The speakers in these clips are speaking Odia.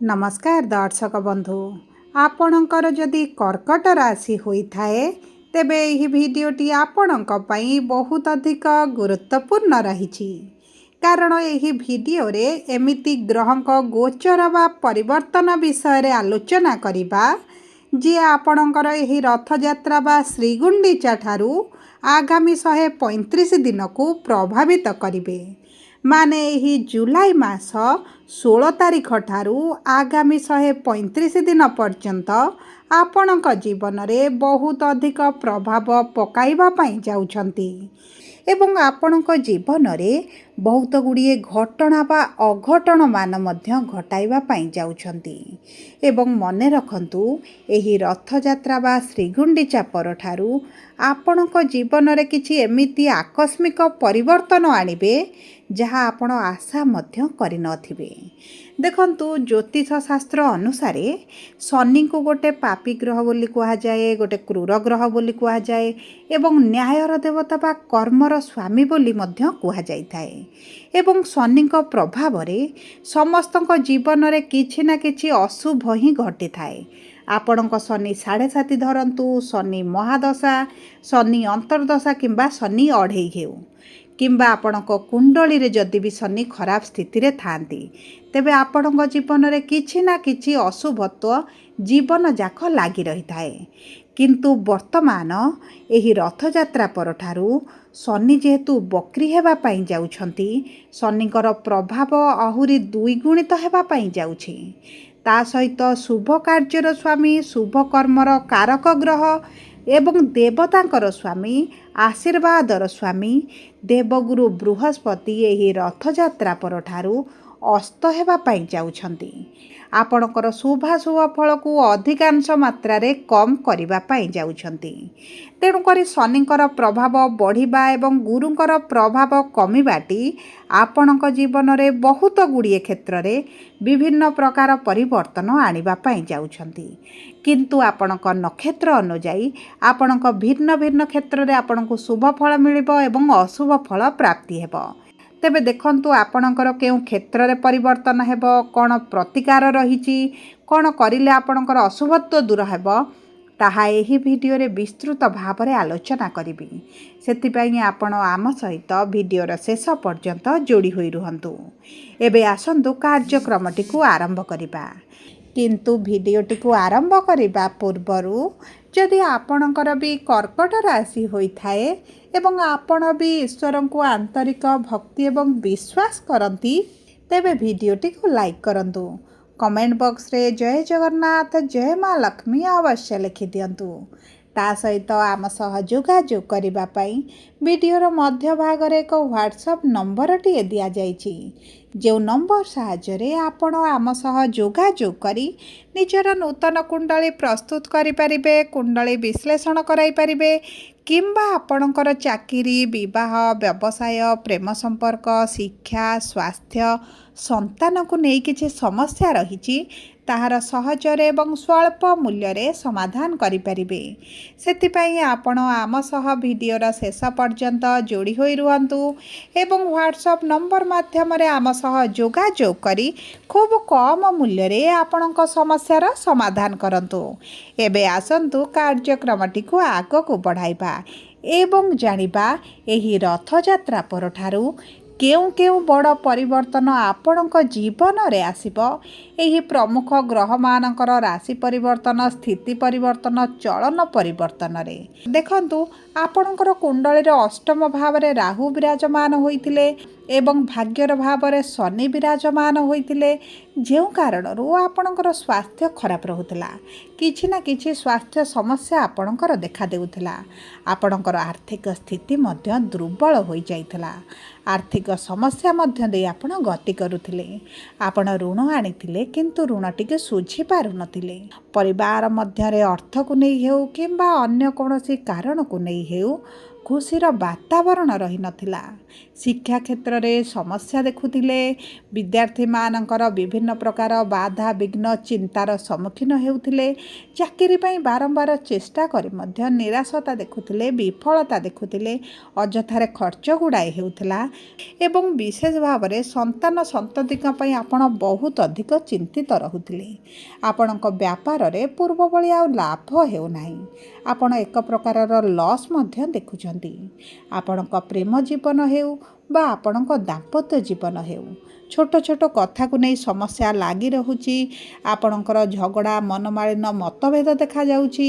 नमस्कार दर्शक बंधु आपणकर जदि कर्कट राशि होइथाए तेबे एही भिडियोटी आपणक पई बहुत अधिक गुरुत्वपूर्ण रहिछि कारण एही भिडियो रे एमिति ग्रहक गोचर बा परिवर्तन विषय रे आलोचना करिबा जे आपणकर एही रथयात्रा बा श्रीगुंडीचा ठारू आगामी 135 दिन को प्रभावित करिवे। माने यही जुलाई मास 16 तारिख ठारू आगामी 135 दिन पर्यंत आपणक जीवन में बहुत अधिक प्रभाव पकाइबा पाई जाउछंती एवं आपणक जीवन में बहुत गुड़िए घटना बा अघटन मान मध्य घटाइबा पाई जाउछंती एवं मने रखंतु एही रथयात्रा बा श्रीगुंडीचा परठारू आपणक जीवन में किछि एमिति आकस्मिक परिवर्तन आनिबे जहाँ आपण आशा मध्य करि नथिबे। देखंतु ज्योतिष शास्त्र अनुसार शनि को गोटे पापी ग्रह बोली कहा जाए, गोटे क्रूर ग्रह बोली कहा जाए एवं न्यायर देवता बा कर्मर स्वामी बोली मध्य कहा जाइथाए एवं शनि को प्रभाव रे समस्तक जीवन रे किछि ना किछि अशुभ ही घटी थाए। आपणक शनि 7.5 धरंतु, शनि महादशा, शनि अंतर्दशा किंबा शनि अढ़ई हेउ किंबा आपणक कुंडली रे जदि भी शनि खराब स्थिति रे थांती तेबे आपणक जीवन रे किछि ना किछि अशुभत्व जीवन जाक लागी रही थाए। किंतु वर्तमान एही रथयात्रा परठारू शनि जेहेतु बक्री हेबा पाई जाउछंती शनिकर प्रभाव आहुरी द्विगुणित हेबा पाई जाउछि। ता सहित शुभ कार्यर स्वामी, शुभ कर्मर कारक ग्रह एवं देवतांकर स्वामी, आशीर्वादर स्वामी देवगुरु बृहस्पति एही रथयात्रा परठारू अस्त हेबा पाई जाउछंती। आपणकर शुभाशुभ फल को अधिकांश मात्रा रे कम करिबा पाई जाउछंती। तेणु करी शनिकर प्रभाव बढ़िबा एवं गुरुंकर प्रभाव कमिबाटी आपणक जीवन रे बहुत गुड़िए क्षेत्र रे विभिन्न प्रकार परिवर्तन आनिबा पाई जाउछंती। किंतु आपणक नक्षत्र अनुଯାयी आपणक भिन्न भिन्न क्षेत्र रे आपणक शुभ फल मिलिबो एवं अशुभ फल प्राप्ति हेबो। तेबे देखंतु आपणकर केउ क्षेत्र रे परिवर्तन हेबो, कोन प्रतिकार रहिछि, कोन करिले आपणकर अशुभत्व दूर हेबो ताहा एही भिडियो रे विस्तृत भाव रे आलोचना करिबी। सेतिपई आपण आम सहित भिडियो रे शेष पर्यंत जोड़ी होई रुहंतु। एबे आसंतु कार्यक्रमटी को आरंभ करिबा। किंतु भिडियोटी को आरंभ करिबा पूर्वरु जदि आपणकर भी कर्कट राशि होइथाए एवं आपण भी ईश्वर को आंतरिक भक्ति एवं विश्वास करती तेबे भिडियोटी को लाइक करंतु। कमेंट बॉक्स रे जय जगन्नाथ, जय माँ लक्ष्मी अवश्य लिखि दियंतु। ता सहित आम सह जोगाजोग करिबा पई वीडियोर मध्य भाग रे एक व्हाट्सएप नंबर टी दिया जाइछि जो नंबर साहाय्य आपण आम सह जोगाजोग करी निजर नूतन कुंडली प्रस्तुत करि परिबे, कुंडली विश्लेषण कराई परिबे किंबा आपणकर चाकरी, विवाह, व्यवसाय, प्रेम संपर्क, शिक्षा, स्वास्थ्य, संतान को नहीं किछि समस्या रहिछि ताहार सहजरे एवं स्वल्प मूल्य रे समाधान करि परिबे। सेतिपई आपण आम सह भिडियोर शेष पर्यंत जोड़ी होई रुहंतु एवं व्हाट्सएप नंबर माध्यम रे आम सह जोगाजोग करी खूब कम मूल्य रे आपणक समस्यार समाधान करंतु। एबे आसंतु कार्यक्रमटी को आग को बढ़ाइबा एवं जानिबा एही रथयात्रा परठारू केउ केउ बड़ परिवर्तन आपणक जीवन रे आसिबो। एही प्रमुख ग्रह मानकर राशि परिवर्तन, स्थिति परिवर्तन, चलन परिवर्तन रे देखंतु आपणकर कुंडली रे अष्टम भाव रे राहु विराजमान होइतिले एवं भाग्यर भाव रे शनि विराजमान होइतिले जेउ कारणरू आपणकर स्वास्थ्य खराब रहुतला, किछि ना किछि स्वास्थ्य समस्या आपणकर देखा देउथला। आपणकर आर्थिक स्थिति मध्य दुर्बल होई जाइथला, आर्थिक समस्या मध्य दे आपण गति करुथिले, आपण ऋण आनिथिले किंतु ऋण टिके सुझी पारु नथिले। परिवार मध्य रे अर्थ को नहीं हेउ किंबा अन्य कोनोसी कारण को नहीं हेउ ଖୁସିର ବାତାବରଣ ରହିନଥିଲା। ଶିକ୍ଷା କ୍ଷେତ୍ରରେ ସମସ୍ୟା ଦେଖୁଥିଲେ। ବିଦ୍ୟାର୍ଥୀମାନଙ୍କର ବିଭିନ୍ନ ପ୍ରକାର ବାଧା ବିଘ୍ନ ଚିନ୍ତାର ସମ୍ମୁଖୀନ ହେଉଥିଲେ। ଚାକିରି ପାଇଁ ବାରମ୍ବାର ଚେଷ୍ଟା କରି ମଧ୍ୟ ନିରାଶତା ଦେଖୁଥିଲେ, ବିଫଳତା ଦେଖୁଥିଲେ। ଅଯଥାରେ ଖର୍ଚ୍ଚ ଗୁଡ଼ାଏ ହେଉଥିଲା ଏବଂ ବିଶେଷ ଭାବରେ ସନ୍ତାନ ସନ୍ତତିଙ୍କ ପାଇଁ ଆପଣ ବହୁତ ଅଧିକ ଚିନ୍ତିତ ରହୁଥିଲେ। ଆପଣଙ୍କ ବ୍ୟାପାରରେ ପୂର୍ବ ଭଳି ଆଉ ଲାଭ ହେଉନାହିଁ। ଆପଣ ଏକ ପ୍ରକାରର ଲସ୍ ମଧ୍ୟ ଦେଖୁଛନ୍ତି। ଆପଣଙ୍କ ପ୍ରେମ ଜୀବନ ହେଉ ବା ଆପଣଙ୍କ ଦାମ୍ପତ୍ୟ ଜୀବନ ହେଉ, ଛୋଟ ଛୋଟ କଥାକୁ ନେଇ ସମସ୍ୟା ଲାଗି ରହୁଛି। ଆପଣଙ୍କର ଝଗଡ଼ା, ମନମାଳିନ, ମତଭେଦ ଦେଖାଯାଉଛି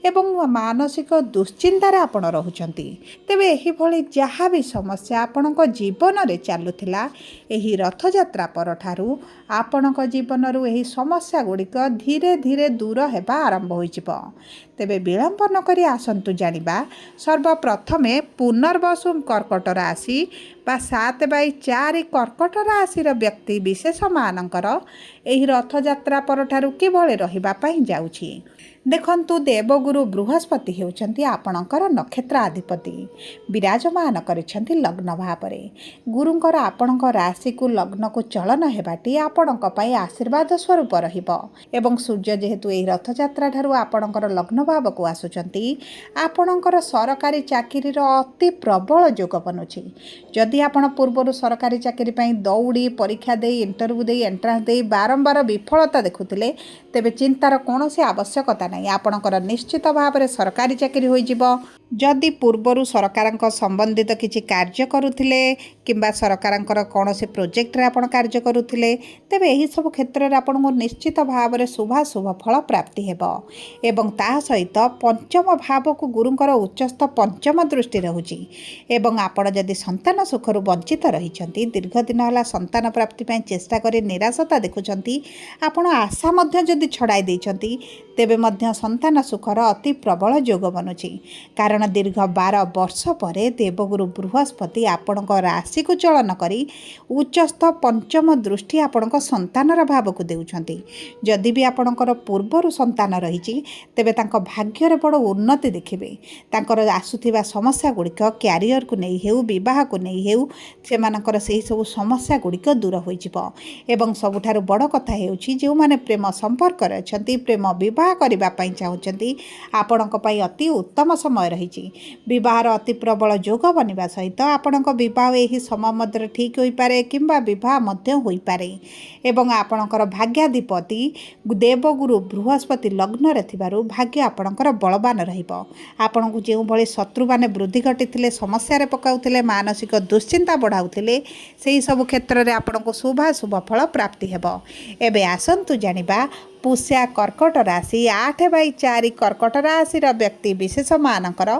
ଏବଂ ମାନସିକ ଦୁଶ୍ଚିନ୍ତାରେ ଆପଣ ରହୁଛନ୍ତି। ତେବେ ଏହିଭଳି ଯାହା ବି ସମସ୍ୟା ଆପଣଙ୍କ ଜୀବନରେ ଚାଲୁଥିଲା, ଏହି ରଥଯାତ୍ରା ପରଠାରୁ ଆପଣଙ୍କ ଜୀବନରୁ ଏହି ସମସ୍ୟା ଗୁଡ଼ିକ ଧୀରେ ଧୀରେ ଦୂର ହେବା ଆରମ୍ଭ ହୋଇଯିବ। ତେବେ ବିଳମ୍ବ ନ କରି ଆସନ୍ତୁ ଜାଣିବା ସର୍ବପ୍ରଥମେ ପୁନର୍ବସୁ କର୍କଟ ରାଶି ବା 7/4 କର୍କଟ ରାଶିର ବ୍ୟକ୍ତି ବିଶେଷମାନଙ୍କର ଏହି ରଥଯାତ୍ରା ପରଠାରୁ କିଭଳି ରହିବା ପାଇଁ ଯାଉଛି। ଦେଖନ୍ତୁ, ଦେବଗୁରୁ ବୃହସ୍ପତି ହେଉଛନ୍ତି ଆପଣଙ୍କର ନକ୍ଷତ୍ର ଅଧିପତି। ବିରାଜମାନ କରିଛନ୍ତି ଲଗ୍ନ ଭାବରେ। ଗୁରୁଙ୍କର ଆପଣଙ୍କ ରାଶିକୁ ଲଗ୍ନକୁ ଚଳନ ହେବାଟି ଆପଣଙ୍କ ପାଇଁ ଆଶୀର୍ବାଦ ସ୍ୱରୂପ ରହିବ ଏବଂ ସୂର୍ଯ୍ୟ ଯେହେତୁ ଏହି ରଥଯାତ୍ରା ଠାରୁ ଆପଣଙ୍କର ଲଗ୍ନ ଭାବକୁ ଆସୁଛନ୍ତି, ଆପଣଙ୍କର ସରକାରୀ ଚାକିରିର ଅତି ପ୍ରବଳ ଯୋଗ ବନୁଛି। ଯଦି ଆପଣ ପୂର୍ବରୁ ସରକାରୀ ଚାକିରି ପାଇଁ ଦୌଡ଼ି ପରୀକ୍ଷା ଦେଇ ଇଣ୍ଟରଭ୍ୟୁ ଦେଇ ଏଣ୍ଟ୍ରାନ୍ସ ଦେଇ ବାରମ୍ବାର ବିଫଳତା ଦେଖୁଥିଲେ, ତେବେ ଚିନ୍ତାର କୌଣସି ଆବଶ୍ୟକତା ନାହିଁ। ଆପଣଙ୍କର ନିଶ୍ଚିତ ଭାବରେ ସରକାରୀ ଚାକିରି ହୋଇଯିବ। ଯଦି ପୂର୍ବରୁ ସରକାରଙ୍କ ସମ୍ବନ୍ଧିତ କିଛି କାର୍ଯ୍ୟ କରୁଥିଲେ କିମ୍ବା ସରକାରଙ୍କର କୌଣସି ପ୍ରୋଜେକ୍ଟରେ ଆପଣ କାର୍ଯ୍ୟ କରୁଥିଲେ, ତେବେ ଏହିସବୁ କ୍ଷେତ୍ରରେ ଆପଣଙ୍କୁ ନିଶ୍ଚିତ ଭାବରେ ଶୁଭାଶୁଭ ଫଳ ପ୍ରାପ୍ତି ହେବ ଏବଂ ତାହା ସହିତ ପଞ୍ଚମ ଭାବକୁ ଗୁରୁଙ୍କର ଉଚ୍ଚସ୍ଥ ପଞ୍ଚମ ଦୃଷ୍ଟି ରହୁଛି ଏବଂ ଆପଣ ଯଦି ସନ୍ତାନ ସୁଖରୁ ବଞ୍ଚିତ ରହିଛନ୍ତି, ଦୀର୍ଘ ଦିନ ହେଲା ସନ୍ତାନ ପ୍ରାପ୍ତି ପାଇଁ ଚେଷ୍ଟା କରି ନିରାଶତା ଦେଖୁଛନ୍ତି, ଆପଣ ଆଶା ମଧ୍ୟ ଯଦି ଛଡ଼ାଇ ଦେଇଛନ୍ତି, ତେବେ ମଧ୍ୟ ସନ୍ତାନ ସୁଖର ଅତି ପ୍ରବଳ ଯୋଗ ବନୁଛି। କାରଣ ଦୀର୍ଘ 12 ବର୍ଷ ପରେ ଦେବଗୁରୁ ବୃହସ୍ପତି ଆପଣଙ୍କ ରାଶିକୁ ଚଳନ କରି ଉଚ୍ଚସ୍ଥ ପଞ୍ଚମ ଦୃଷ୍ଟି ଆପଣଙ୍କ ସନ୍ତାନର ଭାବକୁ ଦେଉଛନ୍ତି। ଯଦି ବି ଆପଣଙ୍କର ପୂର୍ବରୁ ସନ୍ତାନ ରହିଛି, ତେବେ ତାଙ୍କ ଭାଗ୍ୟରେ ବଡ଼ ଉନ୍ନତି ଦେଖିବେ। ତାଙ୍କର ଆସୁଥିବା ସମସ୍ୟା ଗୁଡ଼ିକ କ୍ୟାରିୟରକୁ ନେଇ ହେଉ, ବିବାହକୁ ନେଇ ହେଉ, ସେମାନଙ୍କର ସେହିସବୁ ସମସ୍ୟା ଗୁଡ଼ିକ ଦୂର ହୋଇଯିବ ଏବଂ ସବୁଠାରୁ ବଡ଼ କଥା ହେଉଛି, ଯେଉଁମାନେ ପ୍ରେମ ସମ୍ପର୍କରେ ଅଛନ୍ତି, ପ୍ରେମ ବିବାହ କରିବା ପାଇଁ ଚାହୁଁଛନ୍ତି, ଆପଣଙ୍କ ପାଇଁ ଅତି ଉତ୍ତମ ସମୟ ରହିଛି। ବିବାହର ଅତି ପ୍ରବଳ ଯୋଗ ବନିବା ସହିତ ଆପଣଙ୍କ ବିବାହ ଏହି ସମୟ ମଧ୍ୟରେ ଠିକ୍ ହୋଇପାରେ କିମ୍ବା ବିବାହ ମଧ୍ୟ ହୋଇପାରେ ଏବଂ ଆପଣଙ୍କର ଭାଗ୍ୟାଧିପତି ଦେବଗୁରୁ ବୃହସ୍ପତି ଲଗ୍ନରେ ଥିବାରୁ ଭାଗ୍ୟ ଆପଣଙ୍କର ବଳବାନ ରହିବ। ଆପଣଙ୍କୁ ଯେଉଁଭଳି ଶତ୍ରୁମାନେ ବୃଦ୍ଧି ଘଟିଥିଲେ, ସମସ୍ୟାରେ ପକାଉଥିଲେ, ମାନସିକ ଦୁଶ୍ଚିନ୍ତା ବଢ଼ାଉଥିଲେ, ସେହି ସବୁ କ୍ଷେତ୍ରରେ ଆପଣଙ୍କୁ ଶୁଭାଶୁଭ ଫଳ ପ୍ରାପ୍ତି ହେବ। ଏବେ ଆସନ୍ତୁ ଜାଣିବା ପୁଷ୍ୟା କର୍କଟ ରାଶି 8/4 କର୍କଟ ରାଶିର ବ୍ୟକ୍ତି ବିଶେଷମାନଙ୍କର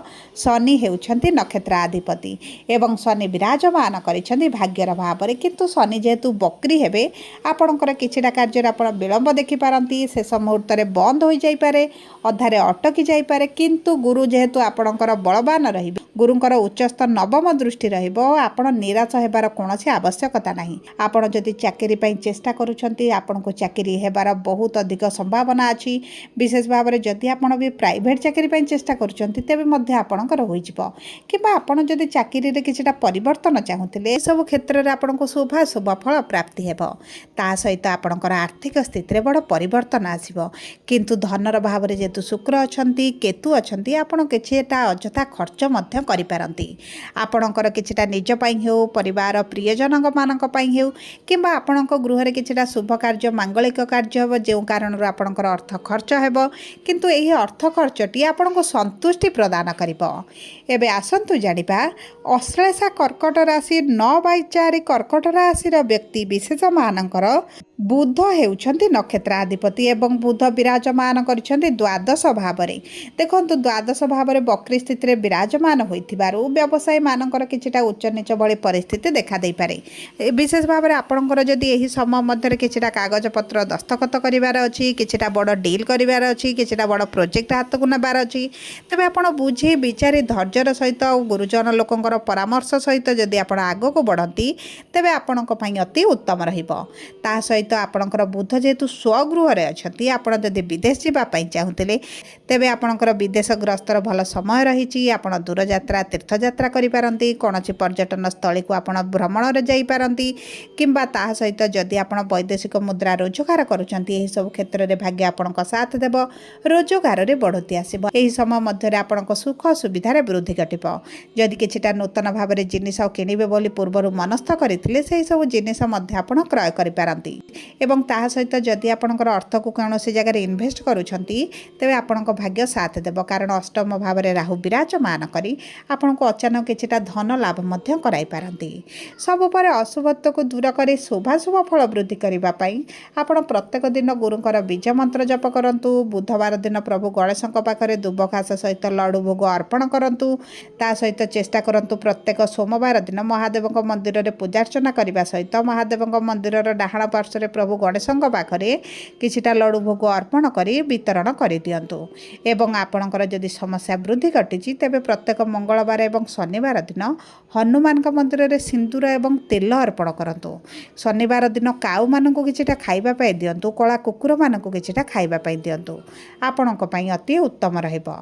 ଶନି ହେଉଛନ୍ତି ନକ୍ଷତ୍ରାଧିପତି ଏବଂ ଶନି ବିରାଜମାନ କରିଛନ୍ତି ଭାଗ୍ୟର ଭାବରେ। କିନ୍ତୁ ଶନି ଯେହେତୁ ବକ୍ରି ହେବେ, ଆପଣଙ୍କର କିଛିଟା କାର୍ଯ୍ୟରେ ଆପଣ ବିଳମ୍ବ ଦେଖିପାରନ୍ତି, ଶେଷ ମୁହୂର୍ତ୍ତରେ ବନ୍ଦ ହୋଇଯାଇପାରେ, ଅଧାରେ ଅଟକି ଯାଇପାରେ। କିନ୍ତୁ ଗୁରୁ ଯେହେତୁ ଆପଣଙ୍କର ବଳବାନ ରହିବେ, ଗୁରୁଙ୍କର ଉଚ୍ଚସ୍ଥ ନବମ ଦୃଷ୍ଟି ରହିବ, ଆପଣ ନିରାଶ ହେବାର କୌଣସି ଆବଶ୍ୟକତା ନାହିଁ। ଆପଣ ଯଦି ଚାକିରି ପାଇଁ ଚେଷ୍ଟା କରୁଛନ୍ତି, ଆପଣଙ୍କୁ ଚାକିରି ହେବାର ବହୁତ ଅଧିକ ସମ୍ଭାବନା ଅଛି। ବିଶେଷ ଭାବରେ ଯଦି ଆପଣ ବି ପ୍ରାଇଭେଟ୍ ଚାକିରି ପାଇଁ ଚେଷ୍ଟା କରୁଛନ୍ତି, ତେବେ ମଧ୍ୟ ଆପଣଙ୍କର ହୋଇଯିବ। କିମ୍ବା ଆପଣ ଯଦି ଚାକିରିରେ କିଛିଟା ପରିବର୍ତ୍ତନ ଚାହୁଁଥିଲେ, ଏସବୁ କ୍ଷେତ୍ରରେ ଆପଣଙ୍କୁ ଶୁଭାଶୁଭ ଫଳ ପ୍ରାପ୍ତି ହେବ। ତା ସହିତ ଆପଣଙ୍କର ଆର୍ଥିକ ସ୍ଥିତିରେ ବଡ଼ ପରିବର୍ତ୍ତନ ଆସିବ। କିନ୍ତୁ ଧନର ଭାବରେ ଯେହେତୁ ଶୁକ୍ର ଅଛନ୍ତି, କେତୁ ଅଛନ୍ତି, ଆପଣ କିଛିଟା ଅଯଥା ଖର୍ଚ୍ଚ ମଧ୍ୟ କରିପାରନ୍ତି। ଆପଣଙ୍କର କିଛିଟା ନିଜ ପାଇଁ ହେଉ, ପରିବାର ପ୍ରିୟଜନମାନଙ୍କ ପାଇଁ ହେଉ କିମ୍ବା ଆପଣଙ୍କ ଗୃହରେ କିଛିଟା ଶୁଭ କାର୍ଯ୍ୟ, ମାଙ୍ଗଳିକ କାର୍ଯ୍ୟ ହେବ, ଯେଉଁ କାରଣରୁ ଆପଣଙ୍କର ଅର୍ଥ ଖର୍ଚ୍ଚ ହେବ। କିନ୍ତୁ ଏହି ଅର୍ଥ ଖର୍ଚ୍ଚଟି ଆପଣଙ୍କୁ ସନ୍ତୁଷ୍ଟି ପ୍ରଦାନ କରିବ। ଏବେ ଆସନ୍ତୁ ଜାଣିବା ଅଶ୍ଳେଷା କର୍କଟ ରାଶି 9/4 କର୍କଟ ରାଶିର ବ୍ୟକ୍ତି ବିଶେଷମାନଙ୍କର ବୁଧ ହେଉଛନ୍ତି ନକ୍ଷତ୍ରାଧିପତି ଏବଂ ବୁଧ ବିରାଜମାନ କରିଛନ୍ତି ଦ୍ୱାଦଶ ଭାବରେ। ଦେଖନ୍ତୁ, ଦ୍ୱାଦଶ ଭାବରେ ବକ୍ରି ସ୍ଥିତିରେ ବିରାଜମାନ ହୋଇଥିବାରୁ ବ୍ୟବସାୟୀମାନଙ୍କର କିଛିଟା ଉଚ୍ଚ ନିଚ ଭଳି ପରିସ୍ଥିତି ଦେଖାଦେଇପାରେ। ବିଶେଷ ଭାବରେ ଆପଣଙ୍କର ଯଦି ଏହି ସମୟ ମଧ୍ୟରେ କିଛିଟା କାଗଜପତ୍ର ଦସ୍ତଖତ କରିବାର ଅଛି, କିଛିଟା ବଡ଼ ଡିଲ୍ କରିବାର ଅଛି, କିଛିଟା ବଡ଼ ପ୍ରୋଜେକ୍ଟ ହାତକୁ ନେବାର ଅଛି, ତେବେ ଆପଣ ବୁଝି ବିଚାରି ଧୈର୍ଯ୍ୟର ସହିତ ଆଉ ଗୁରୁଜନ ଲୋକଙ୍କର ପରାମର୍ଶ ସହିତ ଯଦି ଆପଣ ଆଗକୁ ବଢ଼ନ୍ତି, ତେବେ ଆପଣଙ୍କ ପାଇଁ ଅତି ଉତ୍ତମ ରହିବ। ତା ସହିତ सहित आपणकर बुध जेहेतु स्वगृह अच्छा आपण जदि विदेश जावाई चाहूले तेबे आपणकर विदेश ग्रस्तर भल समय रही आप दूर यात्रा तीर्थयात्रा करें कौन पर्यटन स्थली को आप भ्रमण जापारती किंबा ता सहित जदि आप वैदेशिक मुद्रा रोजगार करुँच सब क्षेत्र में भाग्य आपण साथ देव रोजगार में बढ़ोती आसब। यही समय मध्य आपण सुख सुविधार वृद्धि घटब। जदि किछिटा नूतन भाव में जिनिस किणवे बोली पूर्वर मनस्थ करते से सब जिनिस आपण क्रय करिपारंती एवं ता सहित जदि आपणकर अर्थ को कौन जगह इन्वेस्ट करुँच तेज आपण भाग्य साथ देव कारण अष्टम भाव में राहु विराजमान करी आपण को अचानक किछिटा धन लाभ कराई पारंती। सब पर अशुभत्व को दूर कर शुभाशुभ फल वृद्धि करने आपण प्रत्येक दिन गुरुंकर बीज मंत्र जप करंतु। बुधवार दिन प्रभु गणेश पाखे दुब घास सहित लड्डू भोग अर्पण करंतु। ता सहित चेष्टा करंतु प्रत्येक सोमवार दिन महादेव मंदिर में पूजार्चना करने सहित महादेव मंदिर डाहाण पार्श्व प्रभु गणेश पाखे किछिटा लड्डू भोग अर्पण कर वितरण कर दिंतु। एवं आपणकर जदि समस्या वृद्धि घटी तेबे प्रत्येक मंगलवार एवं शनिवार दिन हनुमान मंदिर में सिंदूर एवं तेल अर्पण करंतु। शनिवार दिन काऊ मानक किछिटा खाइबा पाई दिंतु। कला कुकुर मानक किछिटा खाइबा पाई दिंतु। आपणक पई अति उत्तम रहइबो।